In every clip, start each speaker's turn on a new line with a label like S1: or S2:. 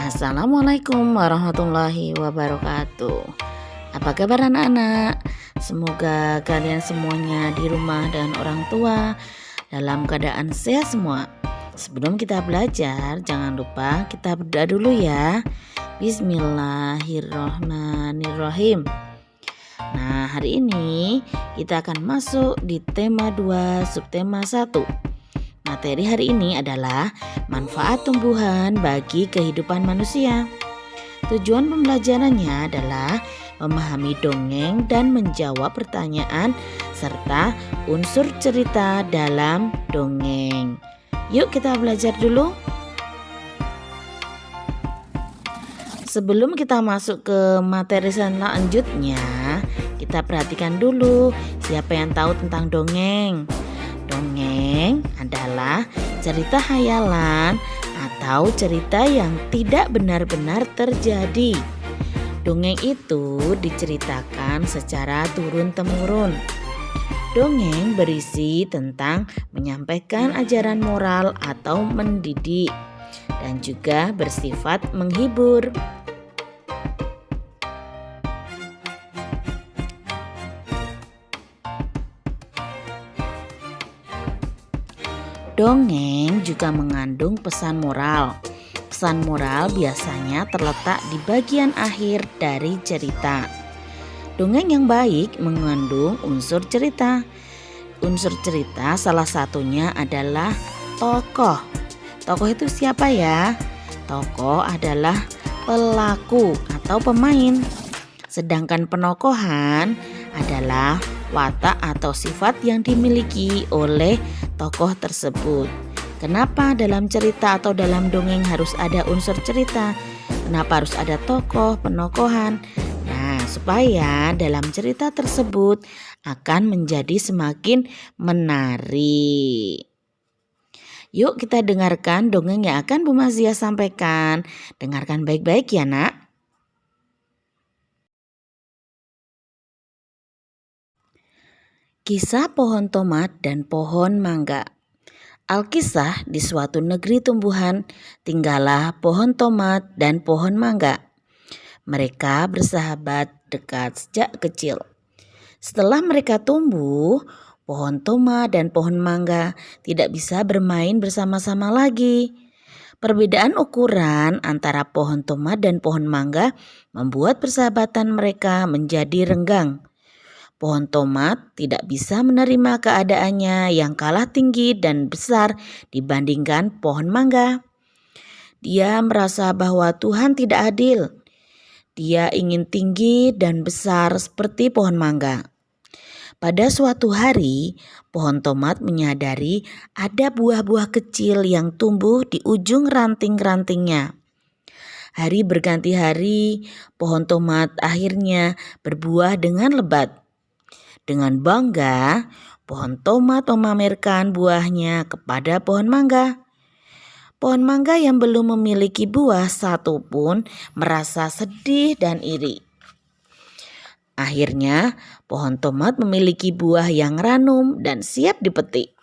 S1: Assalamualaikum warahmatullahi wabarakatuh. Apa kabar anak-anak? Semoga kalian semuanya di rumah dan orang tua dalam keadaan sehat semua. Sebelum kita belajar, jangan lupa kita berdoa dulu ya. Bismillahirrohmanirrohim. Nah, hari ini kita akan masuk di tema 2 subtema 1. Materi hari ini adalah manfaat tumbuhan bagi kehidupan manusia. Tujuan pembelajarannya adalah memahami dongeng dan menjawab pertanyaan serta unsur cerita dalam dongeng. Yuk kita belajar dulu. Sebelum kita masuk ke materi selanjutnya, kita perhatikan dulu siapa yang tahu tentang dongeng. Dongeng adalah cerita hayalan atau cerita yang tidak benar-benar terjadi. Dongeng itu diceritakan secara turun-temurun. Dongeng berisi tentang menyampaikan ajaran moral atau mendidik dan juga bersifat menghibur. Dongeng juga mengandung pesan moral. Pesan moral biasanya terletak di bagian akhir dari cerita. Dongeng yang baik mengandung unsur cerita. Unsur cerita salah satunya adalah tokoh. Tokoh itu siapa ya? Tokoh adalah pelaku atau pemain. Sedangkan penokohan adalah watak atau sifat yang dimiliki oleh tokoh tersebut. Kenapa dalam cerita atau dalam dongeng harus ada unsur cerita? Kenapa harus ada tokoh, penokohan? Nah, supaya dalam cerita tersebut akan menjadi semakin menarik. Yuk kita dengarkan dongeng yang akan Bu Mazia sampaikan. Dengarkan baik-baik ya nak. Kisah pohon tomat dan pohon mangga. Alkisah, di suatu negeri tumbuhan, tinggallah pohon tomat dan pohon mangga. Mereka bersahabat dekat sejak kecil. Setelah mereka tumbuh, pohon tomat dan pohon mangga tidak bisa bermain bersama-sama lagi. Perbedaan ukuran antara pohon tomat dan pohon mangga membuat persahabatan mereka menjadi renggang. Pohon tomat tidak bisa menerima keadaannya yang kalah tinggi dan besar dibandingkan pohon mangga. Dia merasa bahwa Tuhan tidak adil. Dia ingin tinggi dan besar seperti pohon mangga. Pada suatu hari, pohon tomat menyadari ada buah-buah kecil yang tumbuh di ujung ranting-rantingnya. Hari berganti hari, pohon tomat akhirnya berbuah dengan lebat. Dengan bangga, pohon tomat memamerkan buahnya kepada pohon mangga. Pohon mangga yang belum memiliki buah satupun merasa sedih dan iri. Akhirnya, pohon tomat memiliki buah yang ranum dan siap dipetik.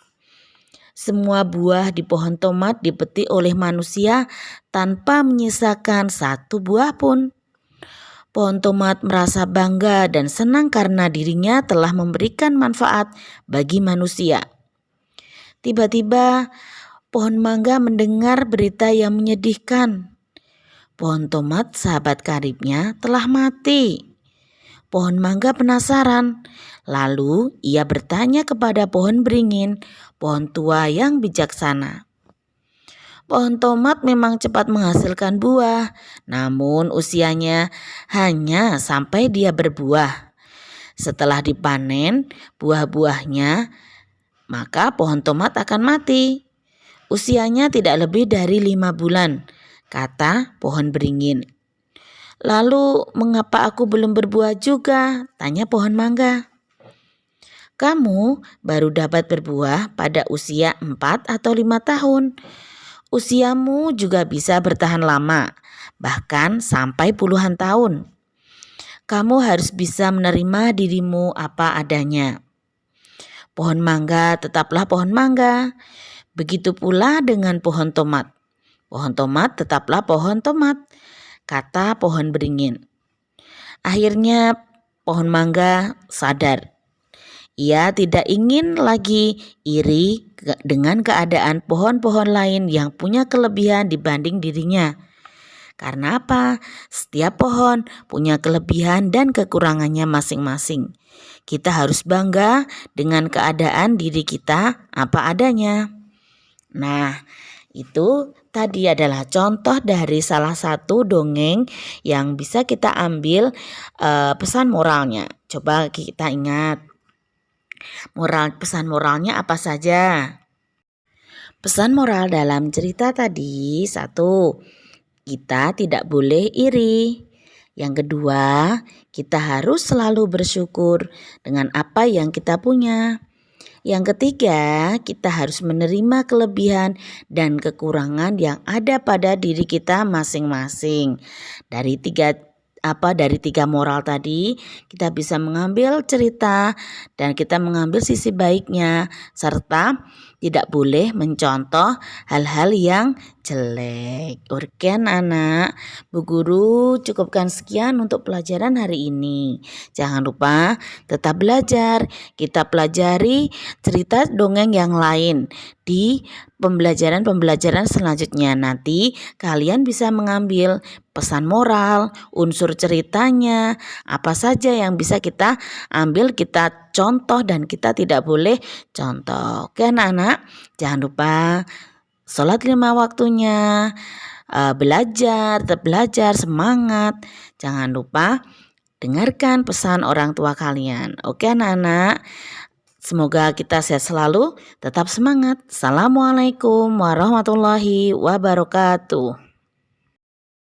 S1: Semua buah di pohon tomat dipetik oleh manusia tanpa menyisakan satu buah pun. Pohon tomat merasa bangga dan senang karena dirinya telah memberikan manfaat bagi manusia. Tiba-tiba, pohon mangga mendengar berita yang menyedihkan. Pohon tomat, sahabat karibnya, telah mati. Pohon mangga penasaran. Lalu ia bertanya kepada pohon beringin, pohon tua yang bijaksana. Pohon tomat memang cepat menghasilkan buah, namun usianya hanya sampai dia berbuah. Setelah dipanen buah-buahnya, maka pohon tomat akan mati. Usianya tidak lebih dari 5 bulan, kata pohon beringin. Lalu, mengapa aku belum berbuah juga? Tanya pohon mangga. Kamu baru dapat berbuah pada usia 4 atau 5 tahun. Usiamu juga bisa bertahan lama, bahkan sampai puluhan tahun. Kamu harus bisa menerima dirimu apa adanya. Pohon mangga tetaplah pohon mangga. Begitu pula dengan pohon tomat. Pohon tomat tetaplah pohon tomat, kata pohon beringin. Akhirnya pohon mangga sadar. Ia tidak ingin lagi iri dengan keadaan pohon-pohon lain yang punya kelebihan dibanding dirinya. Karena apa? Setiap pohon punya kelebihan dan kekurangannya masing-masing. Kita harus bangga dengan keadaan diri kita apa adanya. Nah, itu tadi adalah contoh dari salah satu dongeng yang bisa kita ambil pesan moralnya. Coba kita ingat. Pesan moralnya apa saja? Pesan moral dalam cerita tadi, 1, kita tidak boleh iri. Yang kedua, kita harus selalu bersyukur dengan apa yang kita punya. Yang ketiga, kita harus menerima kelebihan dan kekurangan yang ada pada diri kita masing-masing. Dari tiga moral tadi, kita bisa mengambil cerita dan kita mengambil sisi baiknya, serta tidak boleh mencontoh hal-hal yang jelek. Oke anak, Bu Guru cukupkan sekian untuk pelajaran hari ini. Jangan lupa tetap belajar. Kita pelajari cerita dongeng yang lain di pembelajaran selanjutnya. Nanti kalian bisa mengambil pesan moral, unsur ceritanya, apa saja yang bisa kita ambil, kita contoh dan kita tidak boleh contoh. Oke anak-anak, jangan lupa sholat 5 waktunya, tetap belajar, semangat. Jangan lupa dengarkan pesan orang tua kalian. Oke anak-anak, semoga kita sehat selalu, tetap semangat. Assalamualaikum warahmatullahi wabarakatuh.